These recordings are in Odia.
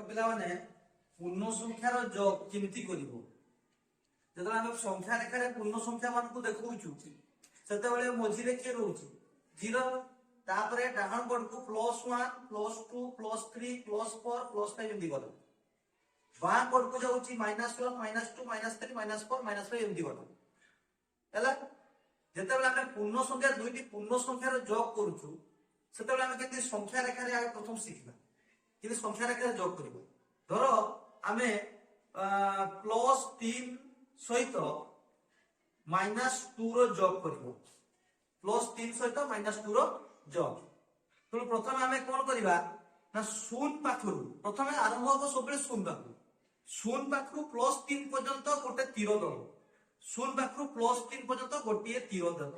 ପିଲାମାନେ ପୂର୍ଣ୍ଣ ସଂଖ୍ୟାର ଯୋଗ କେମିତି କରିବ ଯେତେବେଳେ ଆମେ ସଂଖ୍ୟା ରେଖାରେ ପୂର୍ଣ୍ଣ ସଂଖ୍ୟା ମାନଙ୍କୁ ଦେଖଉଛୁ ସେତେବେଳେ ମଝିରେ କିଏ ରହୁଛି 0 ତାପରେ ଡାହାଣ ପଟକୁ +1 +2 +3 +4 +5 ଏମିତି ଗଲା ବାଁ ପଟକୁ ଯାଉଛି -1 -2 -3 -4 -5 ଏମିତି ଗଲା ହେଲା ଯେତେବେଳେ ଆମେ ପୂର୍ଣ୍ଣ ସଂଖ୍ୟା ଦୁଇଟି ପୂର୍ଣ୍ଣ ସଂଖ୍ୟାର ଯୋଗ କରୁଛୁ ସେତେବେଳେ ଆମେ କେମିତି ସଂଖ୍ୟା ରେଖାରେ ଆଗ ପ୍ରଥମ ଶିଖିବା କିନ୍ତୁ ସଂଖ୍ୟା ରେଖାରେ ଯୋଗ କରିବା ଧର ଆମେ +3 ସହିତ -2 ର ଯୋଗ କରିବ +3 ସହିତ -2 ର ଯୋଗ ତେଣୁ ପ୍ରଥମେ ଆମେ କଣ କରିବା ନା 0 ପାଖରୁ ପ୍ରଥମେ ଆରମ୍ଭ ହେବ ସବୁବେଳେ 0 ପାଖରୁ 0 ପାଖରୁ +3 ପର୍ଯ୍ୟନ୍ତ ଗୋଟେ ତୀର ଦବ 0 ପାଖରୁ +3 ପର୍ଯ୍ୟନ୍ତ ଗୋଟିଏ ତୀର ଦବ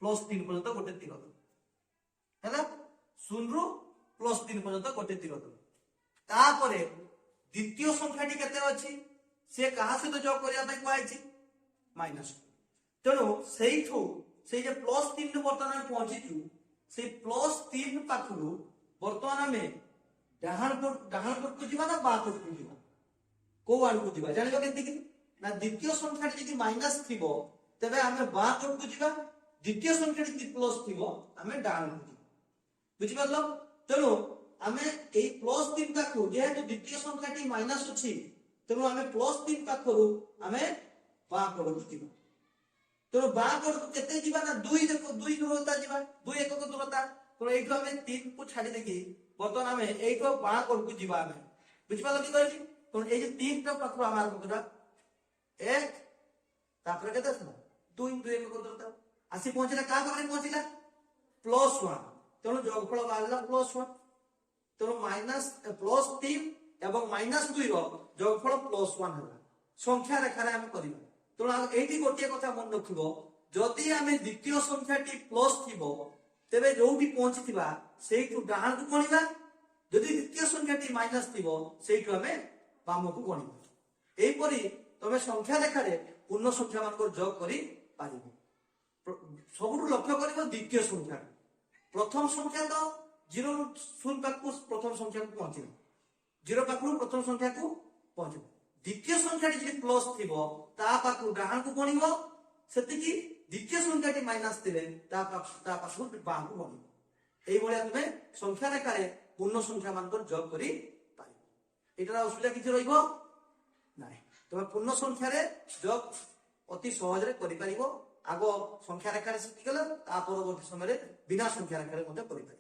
+3 ପର୍ଯ୍ୟନ୍ତ ଗୋଟେ ତୀର ଦବ ହେଲା 0 ରୁ +3 ପର୍ଯ୍ୟନ୍ତ ଗୋଟେ ତୀର ଦବ ତାପରେ দ্বিতীয় সংখ্যাটি কেতে আছে সে কাহা সহিত যোগ করিয়া পাই কুয়াইছি -2 তেণু সেইঠু সেই যে +3 ରୁ ବର୍ତ୍ତମାନ ଆମେ ପହଞ୍ଚିଛୁ সেই +3 ପାଖରୁ ବର୍ତ୍ତମାନ ଆମେ ଡାହାଣ ପଟକୁ ଯିବା ନା ବାଁ ପଟକୁ ଯିବା କୋଉ ଆଡକୁ ଯିବା ଜାଣିବ କେମିତି କି ନା ଦ୍ୱିତୀୟ ସଂଖ୍ୟାଟି ଯଦି ମାଇନସ୍ ଥିବ ତେବେ ଆମେ ବାଁ ପଟକୁ ଯିବା ଦ୍ୱିତୀୟ ସଂଖ୍ୟାଟି ଯଦି ପ୍ଲସ୍ ଥିବ ଆମେ ଡାହାଣକୁ ଯିବା ବୁଝିପାରିଲ ତେଣୁ ଆମେ এই +3 ପାଖରୁ ଯେହେତୁ ଦ୍ୱିତୀୟ ସଂଖ୍ୟାଟି ମାଇନସ୍ ଅଛି ତେଣୁ ଆମେ +3 ପାଖରୁ ଆମେ ବାଁ ପଟକୁ ଯିବା ତେଣୁ ବାଁ ପଟକୁ କେତେ ଯିବା ନା 2 ଦେଖ 2 ଦୂରତା ଯିବା 2 ଏକକ ଦୂରତା ତେଣୁ ଏଇଠୁ ଆମେ 3 କୁ ଛାଡି ଦେଇକି ବର୍ତ୍ତମାନ ଆମେ ଏଇଠୁ ବାଁ ପଟକୁ ଯିବା ଆମେ ବୁଝିପାରିଲ କି କହିଲି ତେଣୁ ଏଇ ଯେ 3 ଟା ପାଖରୁ ଆମେ ଆରମ୍ଭ କରିବା 1 ତାପରେ କେତେ ଆସିଲା 2 ଏକକ ଦୂରତା ଆସି ପହଞ୍ଚିଲା କାହା ପାଖରେ ପହଞ୍ଚିଲା +1 ତେଣୁ ଯୋଗଫଳ ବାହାରିଲା +1 ତେଣୁ +3 ଏବଂ -2 ର ଯୋଗଫଳ +1 ହେଲା ସଂଖ୍ୟା ରେଖାରେ ଆମେ କରିବା ତେଣୁ ଏଇଠି ଗୋଟିଏ କଥା ମନେ ରଖିବ ଯଦି ଆମେ ଦ୍ୱିତୀୟ ସଂଖ୍ୟାଟି ପ୍ଲସ୍ ଥିବ ତେବେ ଯୋଉଠି ପହଞ୍ଚିଥିବା ସେଇଠୁ ଡାହାଣକୁ ଗଣିବା ଯଦି ଦ୍ୱିତୀୟ ସଂଖ୍ୟାଟି ମାଇନସ୍ ଥିବ ସେଇଠୁ ଆମେ ବାମକୁ ଗଣିବା ଏହିପରି ତମେ ସଂଖ୍ୟା ରେଖାରେ ପୂର୍ଣ୍ଣ ସଂଖ୍ୟା ମାନଙ୍କର ଯୋଗ କରିପାରିବ ସବୁଠୁ ଲକ୍ଷ୍ୟ କରିବ ଦ୍ୱିତୀୟ ସଂଖ୍ୟା ପ୍ରଥମ ସଂଖ୍ୟା ତ 0 ରୁ 0 ପାଖକୁ ପ୍ରଥମ ସଂଖ୍ୟାକୁ ପହଞ୍ଚିବ 0 ପାଖରୁ ପ୍ରଥମ ସଂଖ୍ୟାକୁ ପହଞ୍ଚିବ ଦ୍ୱିତୀୟ ସଂଖ୍ୟାଟି ଯଦି ପ୍ଲସ୍ ଥିବ ତା ପାଖରୁ ଡାହାଣକୁ ଗଣିବ ସେତିକି ଦ୍ୱିତୀୟ ସଂଖ୍ୟାଟି ମାଇନସ୍ ଥିଲେ ତା ପାଖରୁ ବାମକୁ ଗଣିବ এইভଳିଆ তুমি সংখ্যা রেখারে পূর্ণ সংখ্যা মানকর যোগ করে পারিব এটার অসুবিধা কিছু রইব নাই তুমি পূর্ণ সংখ্যারে যোগ অতি সহজে করে পারিব আগ সংখ্যা রেখারে শিখি গেলে তা পরবর্তী সময়ে বিনা সংখ্যা রেখারে মধ্যে করে পারিব।